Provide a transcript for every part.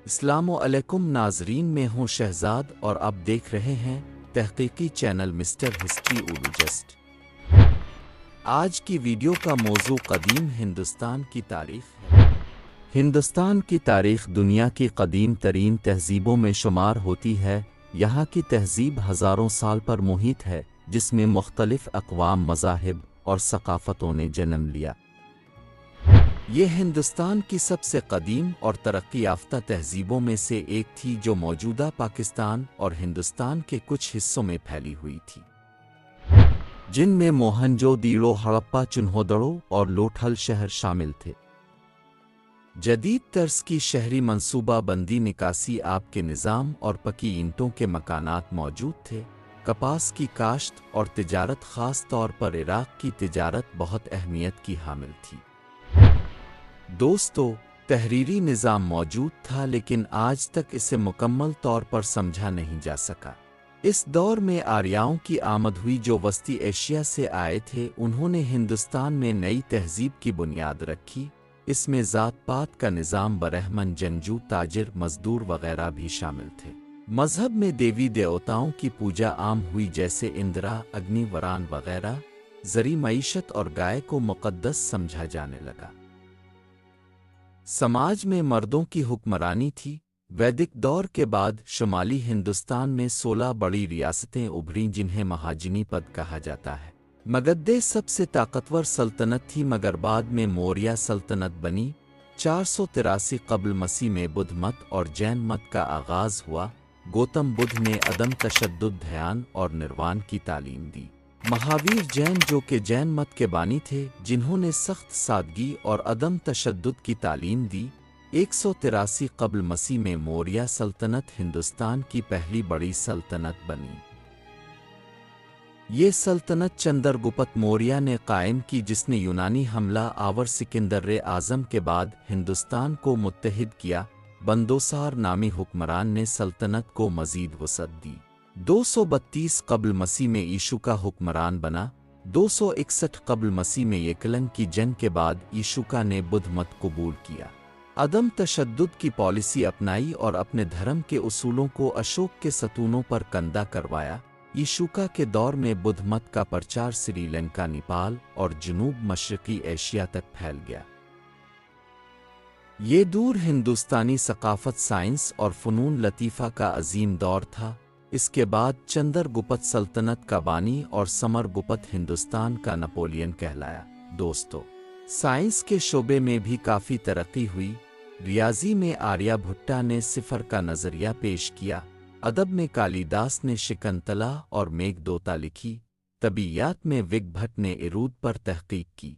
السلام علیکم ناظرین، میں ہوں شہزاد اور آپ دیکھ رہے ہیں تحقیقی channel mister history Urdu just. آج کی ویڈیو کا موضوع قدیم ہندوستان کی تاریخ ہے۔ ہندوستان کی تاریخ دنیا کی قدیم ترین تہذیبوں میں شمار ہوتی ہے۔ یہاں کی تہذیب ہزاروں سال پر محیط ہے، جس میں مختلف اقوام، مذاہب اور ثقافتوں نے جنم لیا۔ یہ ہندوستان کی سب سے قدیم اور ترقی یافتہ تہذیبوں میں سے ایک تھی، جو موجودہ پاکستان اور ہندوستان کے کچھ حصوں میں پھیلی ہوئی تھی، جن میں موہنجو دیڑو، ہڑپہ، چنہودڑو اور لوٹھل شہر شامل تھے۔ جدید طرز کی شہری منصوبہ بندی، نکاسی آب کے نظام اور پکی اینٹوں کے مکانات موجود تھے۔ کپاس کی کاشت اور تجارت، خاص طور پر عراق کی تجارت، بہت اہمیت کی حامل تھی۔ دوستو، تحریری نظام موجود تھا، لیکن آج تک اسے مکمل طور پر سمجھا نہیں جا سکا۔ اس دور میں آریاؤں کی آمد ہوئی، جو وسطی ایشیا سے آئے تھے۔ انہوں نے ہندوستان میں نئی تہذیب کی بنیاد رکھی۔ اس میں ذات پات کا نظام، برہمن، جنگجو، تاجر، مزدور وغیرہ بھی شامل تھے۔ مذہب میں دیوی دیوتاؤں کی پوجا عام ہوئی، جیسے اندرا، اگنی، وران وغیرہ۔ زرعی معیشت اور گائے کو مقدس سمجھا جانے لگا۔ سماج میں مردوں کی حکمرانی تھی۔ ویدک دور کے بعد شمالی ہندوستان میں 16 بڑی ریاستیں ابھریں، جنہیں مہاجنی پد کہا جاتا ہے۔ مگدھے سب سے طاقتور سلطنت تھی، مگر بعد میں موریہ سلطنت بنی۔ 483 قبل مسیح میں بدھ مت اور جین مت کا آغاز ہوا۔ گوتم بدھ نے عدم تشدد، دھیان اور نروان کی تعلیم دی۔ مہاویر جین، جو کہ جین مت کے بانی تھے، جنہوں نے سخت سادگی اور عدم تشدد کی تعلیم دی۔ 183 قبل مسیح میں موریہ سلطنت ہندوستان کی پہلی بڑی سلطنت بنی۔ یہ سلطنت چندر گپت موریہ نے قائم کی، جس نے یونانی حملہ آور سکندر اعظم کے بعد ہندوستان کو متحد کیا۔ بندوسار نامی حکمران نے سلطنت کو مزید وسعت دی۔ 232 قبل مسیح میں ایشوکا حکمران بنا۔ 261 قبل مسیح میں یکلن کی جنگ کے بعد ایشوکا نے بدھ مت قبول کیا، عدم تشدد کی پالیسی اپنائی اور اپنے دھرم کے اصولوں کو اشوک کے ستونوں پر کندہ کروایا۔ ایشوکا کے دور میں بدھ مت کا پرچار سری لنکا، نیپال اور جنوب مشرقی ایشیا تک پھیل گیا۔ یہ دور ہندوستانی ثقافت، سائنس اور فنون لطیفہ کا عظیم دور تھا۔ اس کے بعد چندر گپت سلطنت کا بانی اور سمر گپت ہندوستان کا نپولین کہلایا۔ دوستو، سائنس کے شعبے میں بھی کافی ترقی ہوئی۔ ریاضی میں آریہ بھٹا نے صفر کا نظریہ پیش کیا۔ ادب میں کالی داس نے شکنتلا اور میگھ دوتا لکھی۔ طبیعیات میں وگ بھٹ نے ارود پر تحقیق کی۔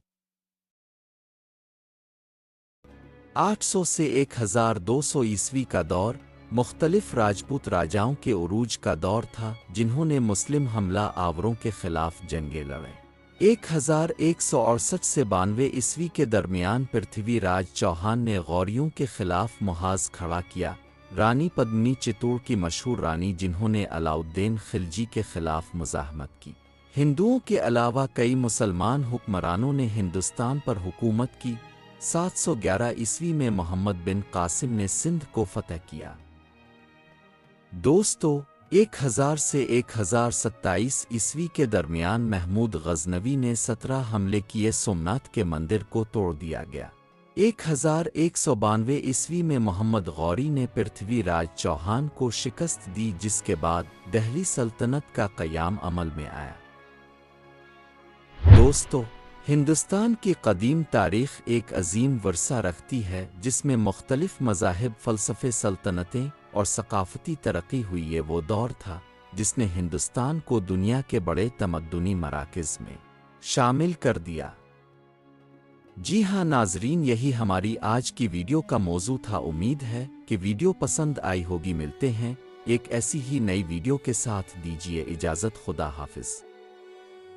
800 سے 1200 عیسوی کا دور مختلف راجپوت راجاؤں کے عروج کا دور تھا، جنہوں نے مسلم حملہ آوروں کے خلاف جنگیں لڑیں۔ 1168 سے 92 عیسوی کے درمیان پرتھوی راج چوہان نے غوریوں کے خلاف محاذ کھڑا کیا۔ رانی پدمنی چتور کی مشہور رانی، جنہوں نے علاؤالدین خلجی کے خلاف مزاحمت کی۔ ہندوؤں کے علاوہ کئی مسلمان حکمرانوں نے ہندوستان پر حکومت کی۔ 711 عیسوی میں محمد بن قاسم نے سندھ کو فتح کیا۔ دوستو، 1000 سے 1027 عیسوی کے درمیان محمود غزنوی نے 17 حملے کیے، سومناتھ کے مندر کو توڑ دیا گیا۔ 1192 عیسوی میں محمد غوری نے پرتھوی راج چوہان کو شکست دی، جس کے بعد دہلی سلطنت کا قیام عمل میں آیا۔ دوستو، ہندوستان کی قدیم تاریخ ایک عظیم ورثہ رکھتی ہے، جس میں مختلف مذاہب، فلسفے، سلطنتیں اور ثقافتی ترقی ہوئی۔ یہ وہ دور تھا جس نے ہندوستان کو دنیا کے بڑے تمدنی مراکز میں شامل کر دیا۔ جی ہاں ناظرین، یہی ہماری آج کی ویڈیو کا موضوع تھا۔ امید ہے کہ ویڈیو پسند آئی ہوگی۔ ملتے ہیں ایک ایسی ہی نئی ویڈیو کے ساتھ، دیجیے اجازت، خدا حافظ۔